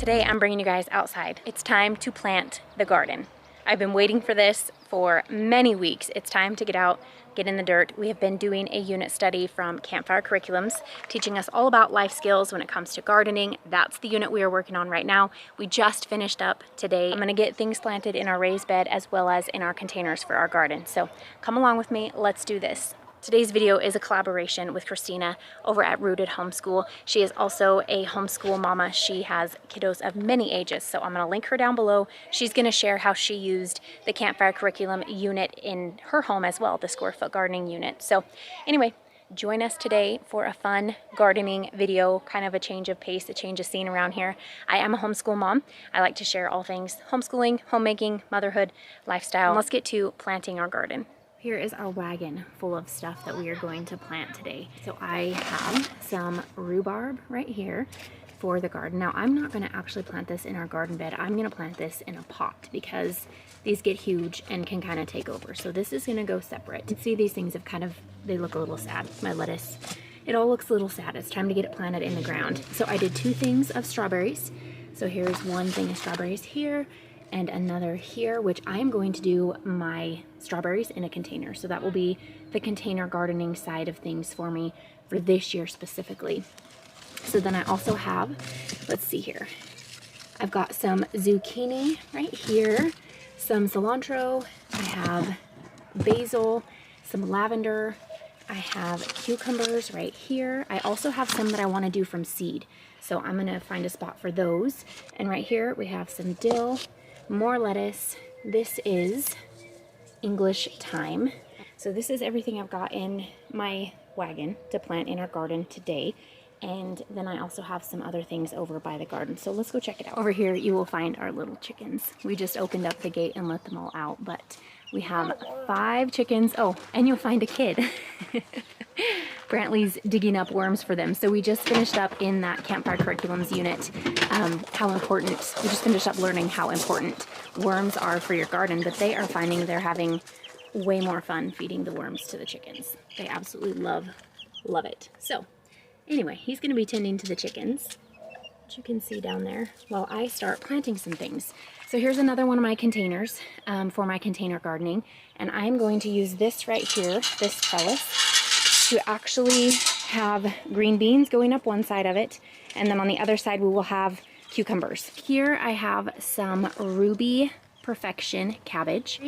Today I'm bringing you guys outside. It's time to plant the garden. I've been waiting for this for many weeks. It's time to get out, get in the dirt. We have been doing a unit study from Campfire Curriculums, teaching us all about life skills when it comes to gardening. That's the unit we are working on right now. We just finished up today. I'm gonna get things planted in our raised bed as well as in our containers for our garden. So come along with me, let's do this. Today's video is a collaboration with Christina over at Rooted Homeschool. She is also a homeschool mama. She has kiddos of many ages, so I'm going to link her down below. She's going to share how she used the Campfire Curriculum unit in her home as well, the square foot gardening unit. So anyway, join us today for a fun gardening video, kind of a change of pace, a change of scene around here. I am a homeschool mom. I like to share all things homeschooling, homemaking, motherhood, lifestyle. Let's get to planting our garden. Here is our wagon full of stuff that we are going to plant today. So I have some rhubarb right here for the garden. Now I'm not going to actually plant this in our garden bed. I'm going to plant this in a pot because these get huge and can kind of take over. So this is going to go separate. You can see these things have they look a little sad. My lettuce, it all looks a little sad. It's time to get it planted in the ground. So I did 2 things of strawberries. So here's 1 thing of strawberries here and another here, which I am going to do my strawberries in a container. So that will be the container gardening side of things for me for this year specifically. So then I also have, let's see here, I've got some zucchini right here, some cilantro, I have basil, some lavender, I have cucumbers right here. I also have some that I want to do from seed. So I'm gonna find a spot for those. And right here we have some dill, more lettuce. This is English thyme. So this is everything I've got in my wagon to plant in our garden today. And then I also have some other things over by the garden. So let's go check it out. Over here you will find our little chickens. We just opened up the gate and let them all out, but we have 5 chickens. Oh, and you'll find a kid. Brantley's digging up worms for them. So we just finished up in that Campfire Curriculums unit, how important, we just finished up learning how important worms are for your garden, but they are finding they're having way more fun feeding the worms to the chickens. They absolutely love it. So anyway, he's going to be tending to the chickens, which you can see down there, while I start planting some things. So here's another one of my containers for my container gardening, and I'm going to use this right here, this trellis, to actually have green beans going up one side of it, and then on the other side we will have cucumbers. Here I have some Ruby Perfection cabbage,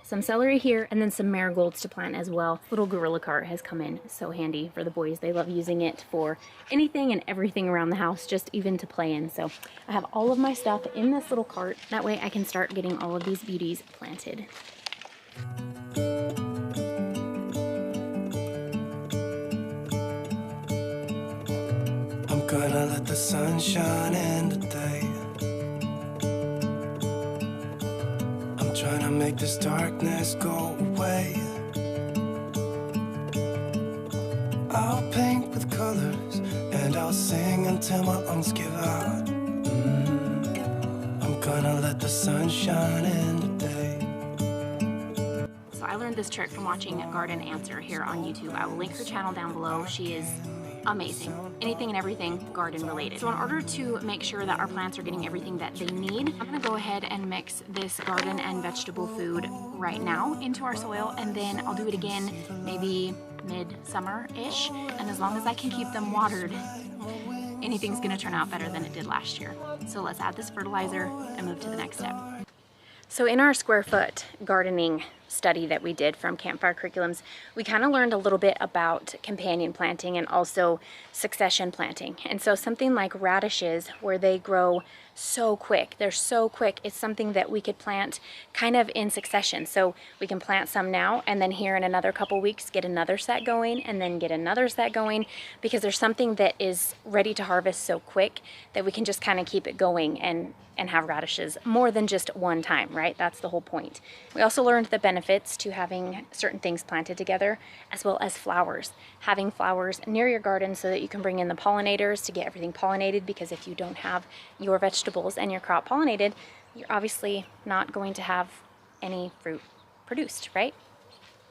some celery here, and then some marigolds to plant as well. Little gorilla cart has come in, so handy for the boys. They love using it for anything and everything around the house, just even to play in. So I have all of my stuff in this little cart. That way I can start getting all of these beauties planted. I'm gonna let the sun shine in today. I'm trying to make this darkness go away. I'll paint with colors and I'll sing until my lungs give out. I'm gonna let the sun shine in today. So I learned this trick from watching Garden Answer here on YouTube. I will link her channel down below. She is amazing. Anything and everything garden related. So in order to make sure that our plants are getting everything that they need, I'm gonna go ahead and mix this garden and vegetable food right now into our soil, and then I'll do it again maybe mid-summer-ish, and as long as I can keep them watered, anything's gonna turn out better than it did last year. So let's add this fertilizer and move to the next step. So in our square foot gardening study that we did from Campfire Curriculums, we kind of learned a little bit about companion planting and also succession planting. And so something like radishes, where they grow so quick, they're so quick, it's something that we could plant kind of in succession. So we can plant some now, and then here in another couple weeks get another set going, and then get another set going, because there's something that is ready to harvest so quick that we can just kind of keep it going and have radishes more than just one time, right? That's the whole point. We also learned the benefits to having certain things planted together, as well as flowers. Having flowers near your garden so that you can bring in the pollinators to get everything pollinated, because if you don't have your vegetables and your crop pollinated, you're obviously not going to have any fruit produced, right?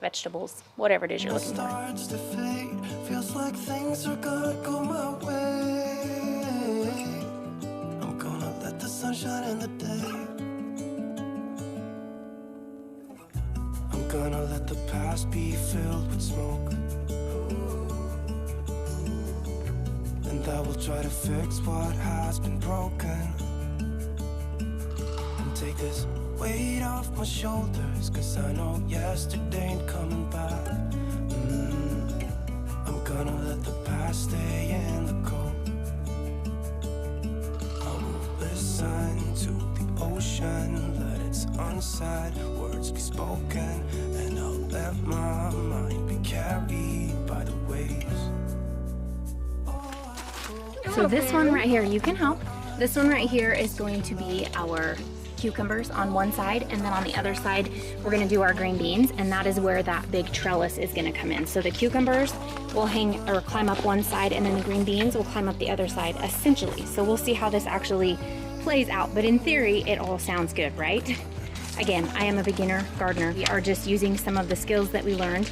Vegetables, whatever it is you're looking for. Feels like things are gonna go my way. I'm gonna sunshine in the day. I'm gonna let the past be filled with smoke, and I will try to fix what has been broken, and take this weight off my shoulders, 'cause I know yesterday ain't coming back. I'm gonna let the past stay in the cold. I will listen to the ocean, let its unsaid words be spoken, and I'll let my mind be carried by the waves. So this one right here, you can help. This one right here is going to be our cucumbers on one side, and then on the other side we're going to do our green beans, and that is where that big trellis is going to come in. So the cucumbers will hang or climb up one side, and then the green beans will climb up the other side, essentially. So we'll see how this actually plays out, but in theory it all sounds good, right? Again, I am a beginner gardener. We are just using some of the skills that we learned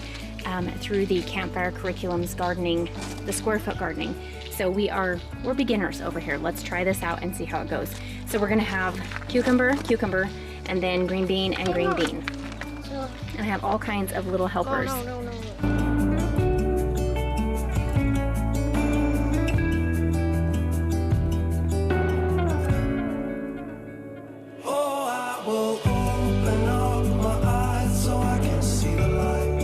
through the Campfire Curriculums gardening, the square foot gardening. So we're beginners over here. Let's try this out and see how it goes. So we're gonna have cucumber, and then green bean and green bean. And I have all kinds of little helpers. No. Oh, I will open up my eyes so I can see the light.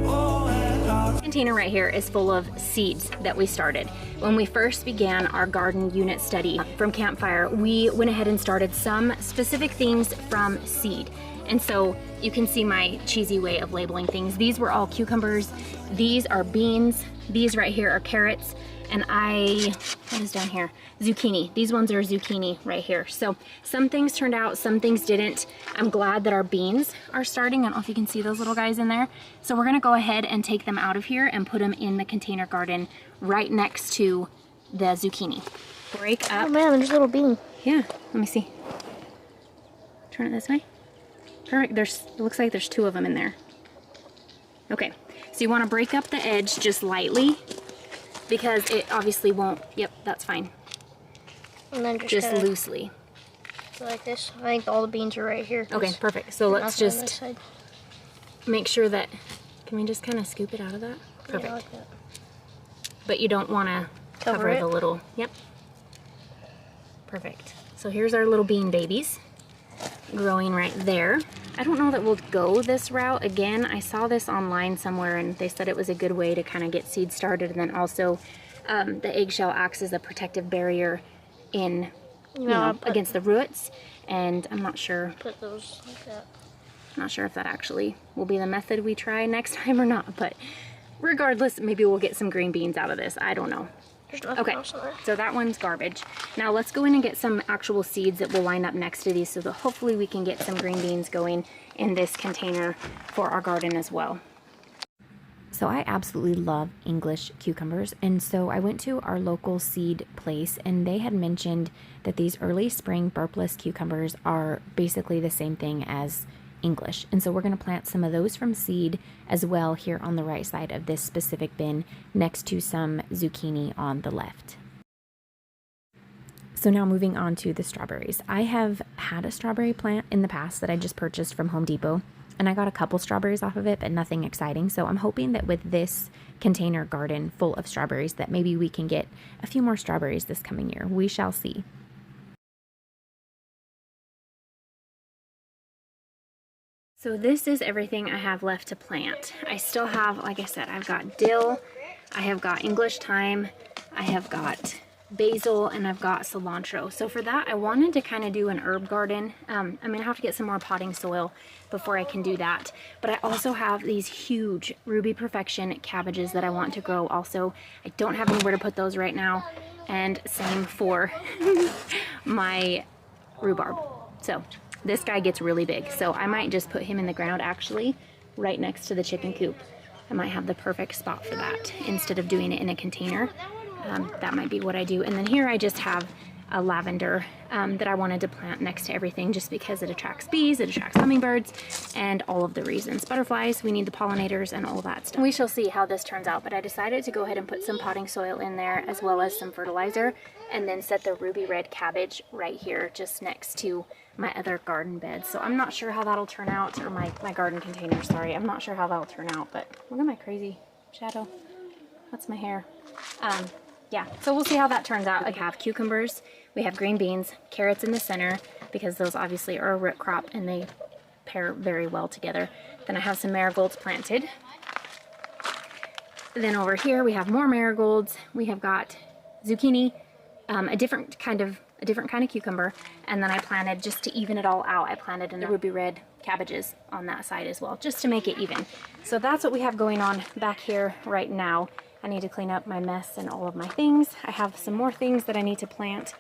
Oh, and I'll Container right here is full of seeds that we started. When we first began our garden unit study from Campfire, we went ahead and started some specific things from seed. And so you can see my cheesy way of labeling things. These were all cucumbers, these are beans, these right here are carrots, and what is down here? Zucchini. These ones are zucchini right here. So some things turned out, some things didn't. I'm glad that our beans are starting. I don't know if you can see those little guys in there. So we're gonna go ahead and take them out of here and put them in the container garden right next to the zucchini. Break up. Oh man, there's a little bean. Yeah, let me see. Turn it this way. Perfect, it looks like there's 2 of them in there. Okay, so you wanna break up the edge just lightly, because it obviously won't, yep, that's fine. And then Just kinda loosely. go like this. I think all the beans are right here. Okay, perfect. So let's Nothing on this just side. make sure that, can we just kind of scoop it out of that? Perfect. Yeah, like that. But you don't want to cover it? the little, yep. Perfect. So here's our little bean babies growing right there. I don't know that we'll go this route again. I saw this online somewhere and they said it was a good way to kind of get seeds started, and then also the eggshell acts as a protective barrier in, you know, against the roots, and I'm not sure. Put those like that. Not sure if that actually will be the method we try next time or not, but regardless, maybe we'll get some green beans out of this. I don't know. There's nothing Okay, else in there. so that one's garbage. Now let's go in and get some actual seeds that will line up next to these so that hopefully we can get some green beans going in this container for our garden as well. So I absolutely love English cucumbers, and so I went to our local seed place and they had mentioned that these early spring burpless cucumbers are basically the same thing as English, and so we're going to plant some of those from seed as well here on the right side of this specific bin next to some zucchini on the left. So now moving on to the strawberries. I have had a strawberry plant in the past that I just purchased from Home Depot, and I got a couple strawberries off of it, but nothing exciting. So I'm hoping that with this container garden full of strawberries that maybe we can get a few more strawberries this coming year. We shall see. So this is everything I have left to plant. I still have, like I said, I've got dill, I have got English thyme, I have got basil, and I've got cilantro. So for that, I wanted to kind of do an herb garden. I'm gonna have to get some more potting soil before I can do that. But I also have these huge Ruby Perfection cabbages that I want to grow also. I don't have anywhere to put those right now. And same for my rhubarb. So this guy gets really big. So I might just put him in the ground actually right next to the chicken coop. I might have the perfect spot for that instead of doing it in a container. That might be what I do. And then here I just have a lavender that I wanted to plant next to everything just because it attracts bees, it attracts hummingbirds, and all of the reasons. Butterflies, we need the pollinators and all that stuff. We shall see how this turns out, but I decided to go ahead and put some potting soil in there as well as some fertilizer, and then set the ruby red cabbage right here just next to my other garden bed. So I'm not sure how that'll turn out, or my garden container, sorry. I'm not sure how that'll turn out, but look at my crazy shadow. That's my hair. Yeah, so we'll see how that turns out. I have cucumbers, we have green beans, carrots in the center, because those obviously are a root crop and they pair very well together. Then I have some marigolds planted. Then over here we have more marigolds. We have got zucchini, a different kind of cucumber, and then I planted, just to even it all out, I planted in the ruby red cabbages on that side as well, just to make it even. So that's what we have going on back here right now. I need to clean up my mess and all of my things. I have some more things that I need to plant,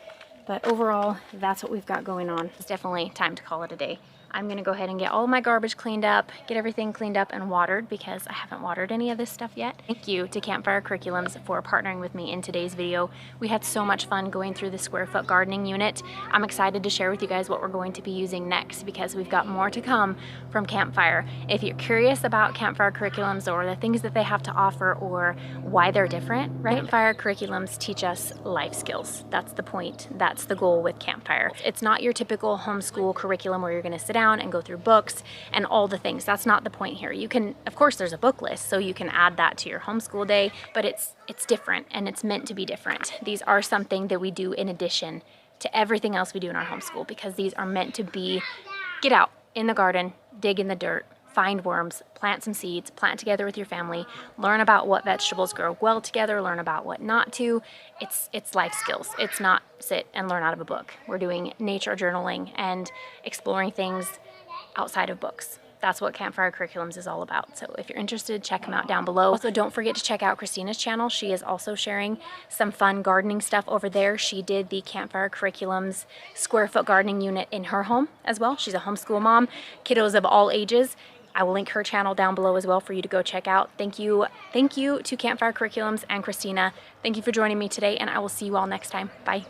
but overall, that's what we've got going on. It's definitely time to call it a day. I'm gonna go ahead and get all my garbage cleaned up, get everything cleaned up and watered, because I haven't watered any of this stuff yet. Thank you to Campfire Curriculums for partnering with me in today's video. We had so much fun going through the square foot gardening unit. I'm excited to share with you guys what we're going to be using next, because we've got more to come from Campfire. If you're curious about Campfire Curriculums or the things that they have to offer or why they're different, right? Campfire Curriculums teach us life skills. That's the point. That's the goal with Campfire. It's not your typical homeschool curriculum where you're gonna sit down and go through books and all the things. That's not the point here. You can, of course, there's a book list, so you can add that to your homeschool day, but it's different, and it's meant to be different. These are something that we do in addition to everything else we do in our homeschool, because these are meant to be, get out in the garden, dig in the dirt, find worms, plant some seeds, plant together with your family, learn about what vegetables grow well together, learn about what not to. It's life skills. It's not sit and learn out of a book. We're doing nature journaling and exploring things outside of books. That's what Campfire Curriculums is all about. So if you're interested, check them out down below. Also, don't forget to check out Christina's channel. She is also sharing some fun gardening stuff over there. She did the Campfire Curriculums square foot gardening unit in her home as well. She's a homeschool mom, kiddos of all ages. I will link her channel down below as well for you to go check out. Thank you to Campfire Curriculums and Christina. Thank you for joining me today, and I will see you all next time. Bye.